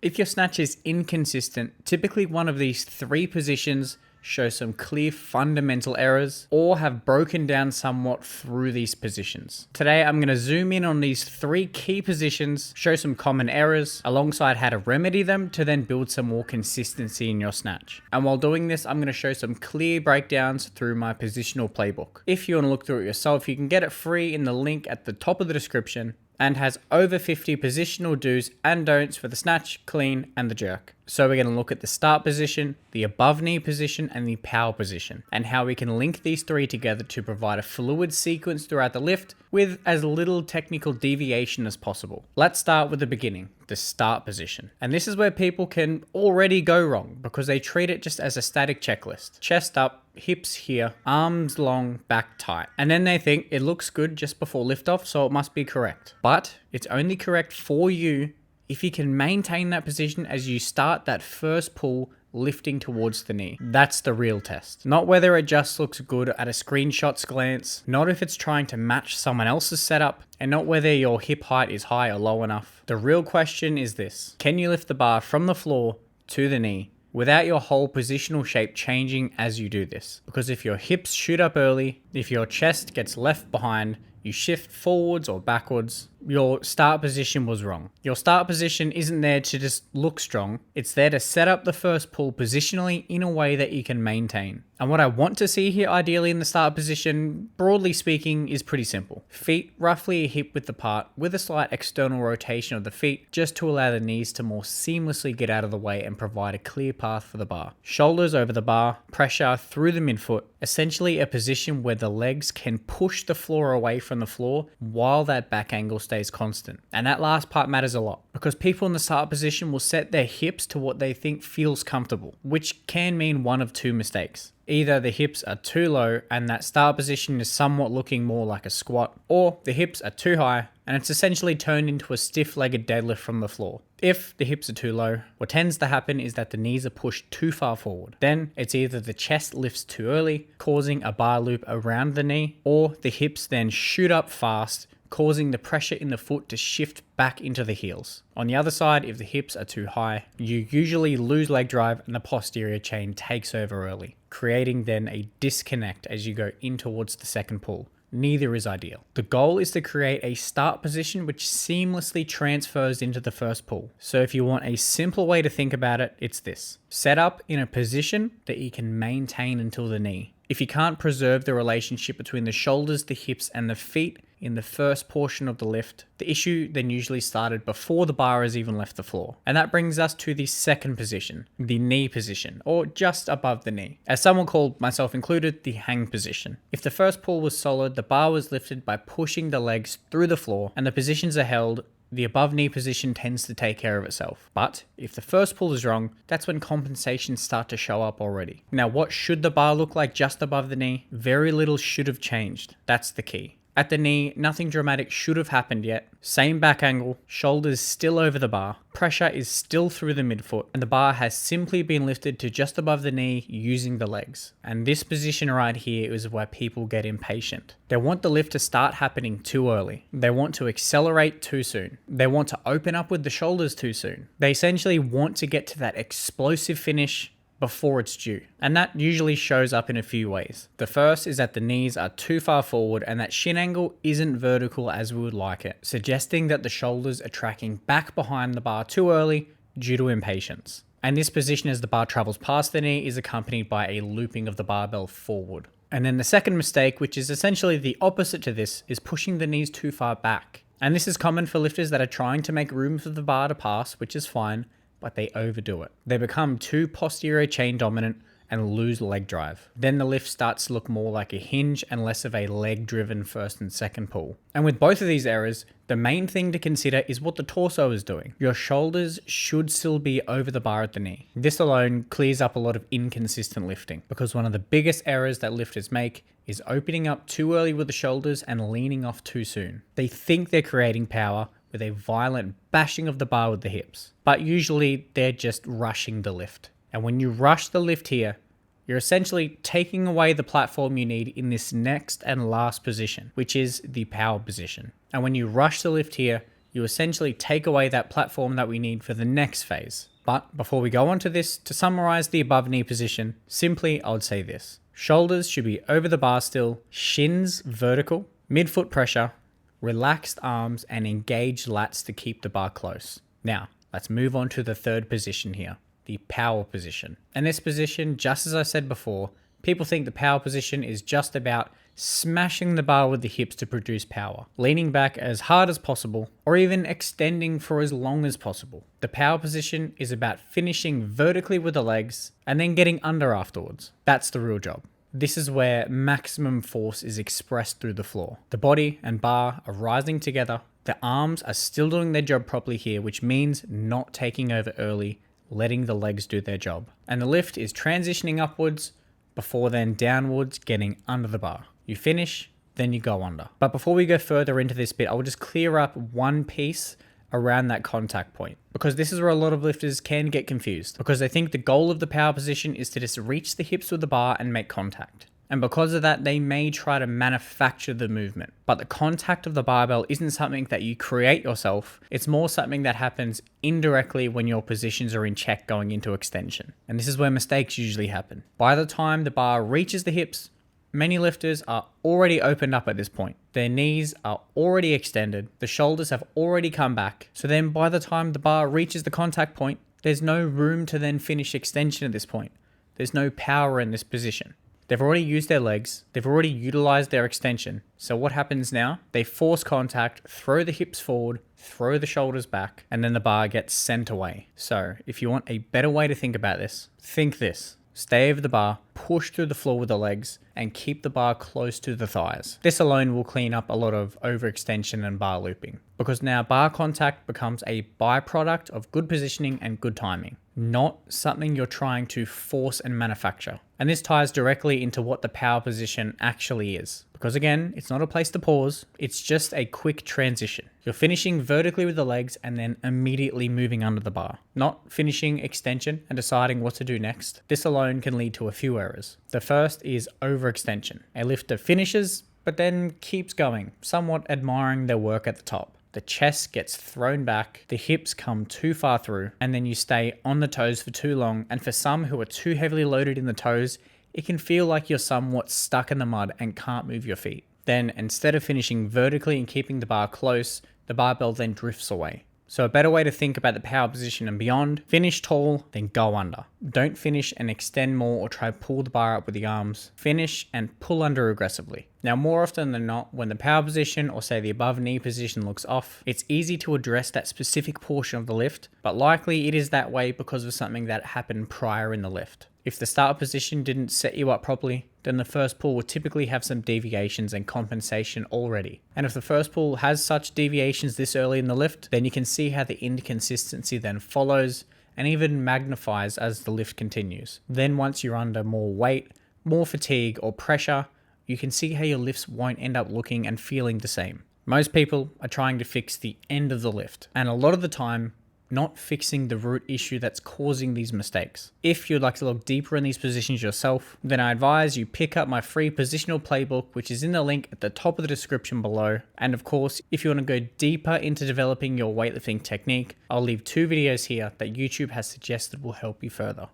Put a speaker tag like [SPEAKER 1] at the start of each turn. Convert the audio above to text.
[SPEAKER 1] If your snatch is inconsistent, typically one of these three positions show some clear fundamental errors or have broken down somewhat through these positions. Today, I'm going to zoom in on these three key positions, show some common errors alongside how to remedy them to then build some more consistency in your snatch. And while doing this, I'm going to show some clear breakdowns through my positional playbook. If you want to look through it yourself, you can get it free in the link at the top of the description, and has over 50 positional do's and don'ts for the snatch, clean, and the jerk. So we're going to look at the start position, the above knee position, and the power position, and how we can link these three together to provide a fluid sequence throughout the lift with as little technical deviation as possible. Let's start with the beginning, the start position. And this is where people can already go wrong because they treat it just as a static checklist. Chest up, hips here, arms long, back tight. And then they think it looks good just before liftoff, so it must be correct. But it's only correct for you if you can maintain that position as you start that first pull lifting towards the knee. That's the real test. Not whether it just looks good at a screenshot's glance, not if it's trying to match someone else's setup, and not whether your hip height is high or low enough. The real question is this: can you lift the bar from the floor to the knee without your whole positional shape changing as you do this? Because if your hips shoot up early, if your chest gets left behind, you shift forwards or backwards, your start position was wrong. Your start position isn't there to just look strong. It's there to set up the first pull positionally in a way that you can maintain. And what I want to see here ideally in the start position, broadly speaking, is pretty simple. Feet roughly a hip width apart with a slight external rotation of the feet just to allow the knees to more seamlessly get out of the way and provide a clear path for the bar. Shoulders over the bar, pressure through the midfoot, essentially a position where the legs can push the floor away from the floor while that back angle stays constant. And that last part matters a lot because people in the start position will set their hips to what they think feels comfortable, which can mean one of two mistakes. Either the hips are too low and that start position is somewhat looking more like a squat, or the hips are too high and it's essentially turned into a stiff-legged deadlift from the floor. If the hips are too low, what tends to happen is that the knees are pushed too far forward. Then it's either the chest lifts too early, causing a bar loop around the knee, or the hips then shoot up fast, causing the pressure in the foot to shift back into the heels. On the other side, if the hips are too high, you usually lose leg drive and the posterior chain takes over early, creating then a disconnect as you go in towards the second pull. Neither is ideal. The goal is to create a start position which seamlessly transfers into the first pull. So if you want a simple way to think about it, it's this: set up in a position that you can maintain until the knee. If you can't preserve the relationship between the shoulders, the hips, and the feet in the first portion of the lift, the issue then usually started before the bar has even left the floor. And that brings us to the second position, the knee position, or just above the knee. As someone called, myself included, the hang position. If the first pull was solid, the bar was lifted by pushing the legs through the floor, and the positions are held, the above knee position tends to take care of itself. But if the first pull is wrong, that's when compensations start to show up already. Now, what should the bar look like just above the knee? Very little should have changed. That's the key. At the knee, nothing dramatic should have happened yet. Same back angle, shoulders still over the bar, pressure is still through the midfoot, and the bar has simply been lifted to just above the knee using the legs. And this position right here is where people get impatient. They want the lift to start happening too early. They want to accelerate too soon. They want to open up with the shoulders too soon. They essentially want to get to that explosive finish before it's due. And that usually shows up in a few ways. The first is that the knees are too far forward and that shin angle isn't vertical as we would like it, suggesting that the shoulders are tracking back behind the bar too early due to impatience. And this position as the bar travels past the knee is accompanied by a looping of the barbell forward. And then the second mistake, which is essentially the opposite to this, is pushing the knees too far back. And this is common for lifters that are trying to make room for the bar to pass, which is fine, but they overdo it. They become too posterior chain dominant and lose leg drive. Then the lift starts to look more like a hinge and less of a leg driven first and second pull. And with both of these errors, the main thing to consider is what the torso is doing. Your shoulders should still be over the bar at the knee. This alone clears up a lot of inconsistent lifting, because one of the biggest errors that lifters make is opening up too early with the shoulders and leaning off too soon. They think they're creating power with a violent bashing of the bar with the hips, but usually they're just rushing the lift. And when you rush the lift here, you're essentially taking away the platform you need in this next and last position, which is the power position. And when you rush the lift here, you essentially take away that platform that we need for the next phase. But before we go on to this, to summarize the above knee position, simply I would say this. Shoulders should be over the bar still, shins vertical, midfoot pressure, relaxed arms, and engaged lats to keep the bar close. Now, let's move on to the third position here, the power position. And this position, just as I said before, people think the power position is just about smashing the bar with the hips to produce power, leaning back as hard as possible, or even extending for as long as possible. The power position is about finishing vertically with the legs and then getting under afterwards. That's the real job. This is where maximum force is expressed through the floor. The body and bar are rising together. The arms are still doing their job properly here, which means not taking over early, letting the legs do their job. And the lift is transitioning upwards before then downwards, getting under the bar. You finish, then you go under. But before we go further into this bit, I will just clear up one piece around that contact point, because this is where a lot of lifters can get confused, because they think the goal of the power position is to just reach the hips with the bar and make contact. And because of that, they may try to manufacture the movement. But the contact of the barbell isn't something that you create yourself. It's more something that happens indirectly when your positions are in check going into extension. And this is where mistakes usually happen. By the time the bar reaches the hips, many lifters are already opened up at this point. Their knees are already extended. The shoulders have already come back. So then by the time the bar reaches the contact point, there's no room to then finish extension at this point. There's no power in this position. They've already used their legs. They've already utilized their extension. So what happens now? They force contact, throw the hips forward, throw the shoulders back, and then the bar gets sent away. So if you want a better way to think about this, think this. Stay over the bar, push through the floor with the legs, and keep the bar close to the thighs. This alone will clean up a lot of overextension and bar looping, because now bar contact becomes a byproduct of good positioning and good timing, not something you're trying to force and manufacture. And this ties directly into what the power position actually is. Because again, it's not a place to pause, it's just a quick transition. You're finishing vertically with the legs and then immediately moving under the bar, not finishing extension and deciding what to do next. This alone can lead to a few errors. The first is overextension. A lifter finishes, but then keeps going, somewhat admiring their work at the top. The chest gets thrown back, the hips come too far through, and then you stay on the toes for too long. And for some who are too heavily loaded in the toes, it can feel like you're somewhat stuck in the mud and can't move your feet. Then instead of finishing vertically and keeping the bar close, the barbell then drifts away. So a better way to think about the power position and beyond, finish tall, then go under. Don't finish and extend more or try to pull the bar up with the arms. Finish and pull under aggressively. Now, more often than not, when the power position or say the above knee position looks off, it's easy to address that specific portion of the lift, but likely it is that way because of something that happened prior in the lift. If the start position didn't set you up properly, then the first pull would typically have some deviations and compensation already. And if the first pull has such deviations this early in the lift, then you can see how the inconsistency then follows and even magnifies as the lift continues. Then once you're under more weight, more fatigue or pressure, you can see how your lifts won't end up looking and feeling the same. Most people are trying to fix the end of the lift, and a lot of the time, not fixing the root issue that's causing these mistakes. If you'd like to look deeper in these positions yourself, then I advise you pick up my free positional playbook, which is in the link at the top of the description below. And of course, if you want to go deeper into developing your weightlifting technique, I'll leave 2 videos here that YouTube has suggested will help you further.